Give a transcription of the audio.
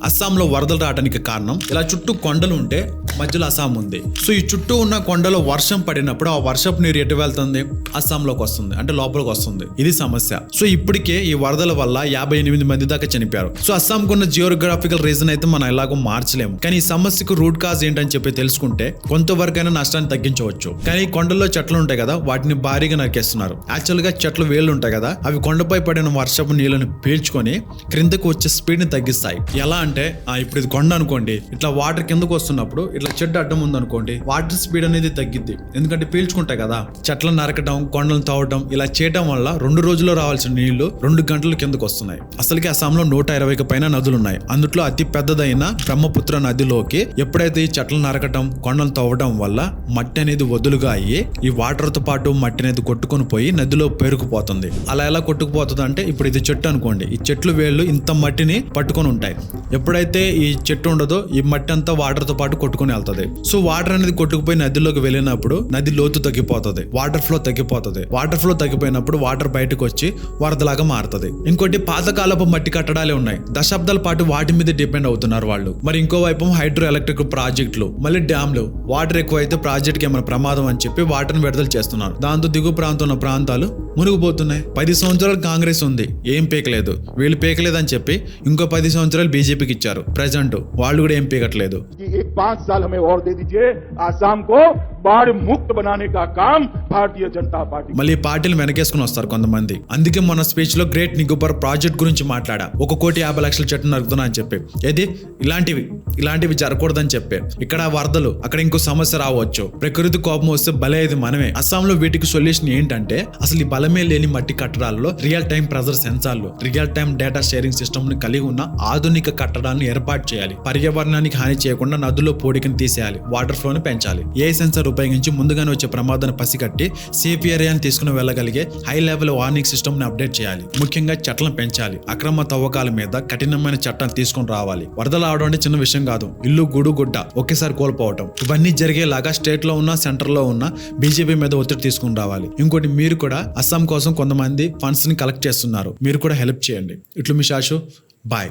అస్సాంలో వరదలు రావడానికి కారణం ఇలా చుట్టూ కొండలు ఉంటే మధ్యలో అస్సాం ఉంది. సో ఈ చుట్టూ ఉన్న కొండలో వర్షం పడినప్పుడు ఆ వర్షపు నీరు ఎటు వెళ్తుంది, అస్సాంలోకి వస్తుంది, అంటే లోపలికి వస్తుంది. ఇది సమస్య. సో ఇప్పటికే ఈ వరదల వల్ల 58 మంది దాకా చనిపోయారు. సో అస్సాంకు ఉన్న జియోగ్రాఫికల్ రీజన్ అయితే మనం ఎలాగో మార్చలేము, కానీ ఈ సమస్యకు రూట్ కాజ్ ఏంటని చెప్పి తెలుసుకుంటే కొంతవరకైనా నష్టాన్ని తగ్గించవచ్చు. కానీ కొండల్లో చెట్లు ఉంటాయి కదా, వాటిని భారీగా నరికేస్తున్నారు. యాక్చువల్ గా చెట్లు వేళ్ళు ఉంటాయి కదా, అవి కొండపై పడిన వర్షపు నీళ్ళని పీల్చుకొని క్రిందకు వచ్చే స్పీడ్ ని తగ్గిస్తాయి. ఎలా అంటే ఇప్పుడు ఇది కొండ అనుకోండి, ఇట్లా వాటర్ కిందకు వస్తున్నప్పుడు ఇట్లా చెట్టు అడ్డం ఉంది అనుకోండి, వాటర్ స్పీడ్ అనేది తగ్గిద్ది. ఎందుకంటే పీల్చుకుంటాయి కదా. చెట్లను నరకడం, కొండలను తవ్వడం ఇలా చేయడం వల్ల 2 రోజుల్లో రావాల్సిన నీళ్లు 2 గంటల కిందకు వస్తున్నాయి. అసలుకి అస్సాంలో 120కి పైన నదులు ఉన్నాయి. అందులో అతి పెద్దదైన బ్రహ్మపుత్ర నదిలోకి ఎప్పుడైతే ఈ చెట్లను నరకటం, కొండలు తవ్వడం వల్ల మట్టి అనేది వదులుగా అయ్యి ఈ వాటర్ తో పాటు మట్టి అనేది కొట్టుకొని పోయి నదిలో పేరుకుపోతుంది. అలా ఎలా కొట్టుకుపోతుంది అంటే, ఇప్పుడు ఇది చెట్టు అనుకోండి, ఈ చెట్లు వేళ్ళు ఇంత మట్టిని పట్టుకొని ఉంటాయి. ఎప్పుడైతే ఈ చెట్టు ఉండదో ఈ మట్టి అంతా వాటర్ తో పాటు కొట్టుకొని వెళ్తుంది. సో వాటర్ అనేది కొట్టుకుపోయి నదిలోకి వెళ్ళినప్పుడు నది లోతు తగ్గిపోతుంది, వాటర్ ఫ్లో తగ్గిపోతుంది. వాటర్ ఫ్లో తగ్గిపోయినప్పుడు వాటర్ బయటకు వచ్చి వరదలాగా మారుతుంది. ఇంకోటి పాతకాలపు మట్టి కట్టడాలే ఉన్నాయి, దశాబ్దాల పాటు వాటి మీద డిపెండ్ అవుతున్నారు వాళ్ళు. మరి ఇంకోవైపు హైడ్రో ఎలక్ట్రిక్ ప్రాజెక్టులు, మళ్ళీ డ్యామ్లు, వాటర్ ఎక్కువైతే ప్రాజెక్ట్ కి ఏమైనా ప్రమాదం అని చెప్పి వాటర్ని విడుదల చేస్తున్నారు. దాంతో దిగువ ప్రాంతం ఉన్న ప్రాంతాలు మునిగిపోతున్నాయి. 10 సంవత్సరాలు కాంగ్రెస్ ఉంది, ఏం పీకలేదు. వీళ్ళు పీకలేదని చెప్పి ఇంకో 10 సంవత్సరాలు బీజేపీకి ఇచ్చారు. ప్రెజెంట్ వాళ్ళు కూడా ఏం పీకట్లేదు. 5 साल हमें और दे दीजिए, आसाम को बाढ़ मुक्त बनाने का काम भारतीय जनता पार्टी. మళ్ళీ పార్టీలు వెనకేసుకుని వస్తారు కొంతమంది. అందుకే మన స్పీచ్ లో గ్రేట్ నికోబార్ ప్రాజెక్ట్ గురించి మాట్లాడా. 1,50,00,000 చెట్లు నరుకుతున్నా అని చెప్పి, ఏది ఇలాంటివి జరగకూడదని చెప్పి. ఇక్కడ వరదలు, అక్కడ ఇంకో సమస్య రావచ్చు. ప్రకృతి కోపం వస్తే బలయ్యేది మనమే. అస్సాంలో వీటికి సొల్యూషన్ ఏంటంటే, అసలు ఈ బలమే లేని మట్టి కట్టడాల్లో రియల్ టైం ప్రెజర్ సెన్సార్లు, real time data sharing system ని కలిగి ఉన్న ఆధునిక కట్టడాలను ఏర్పాటు చేయాలి. పర్యావరణానికి హాని చేయకుండా నదుల్లో పోడికని తీసేయాలి, వాటర్ ఫ్లోని పెంచాలి. ఏ సెన్సార్ ఉపయోగించి ముందుగానే వచ్చే ప్రమాదాన్ని పసిగట్టి సేఫ్ ఏరియాని తీసుకుని వెళ్ళగలిగే హై లెవెల్ వార్నింగ్ సిస్టమ్ ని అప్డేట్ చేయాలి. ముఖ్యంగా చెట్లను పెంచాలి. అక్రమ తవ్వకాల మీద కఠినమైన చట్టాలు తీసుకొని రావాలి. వరదలు అవడం అంటే చిన్న విషయం కాదు. ఇల్లు, గూడు, గుడ్డ ఒకేసారి కోల్పోవటం, ఇవన్నీ జరిగేలాగా స్టేట్ లో ఉన్న, సెంటర్ లో ఉన్న బీజేపీ మీద ఒత్తిడి తీసుకుని రావాలి. ఇంకోటి, మీరు కూడా అస్సాం కోసం కొంతమంది ఫండ్స్ ని కలెక్ట్ చేస్తున్నారు, మీరు కూడా హెల్ప్ చేయండి. ఇట్లు మీ శాషు, బాయ్.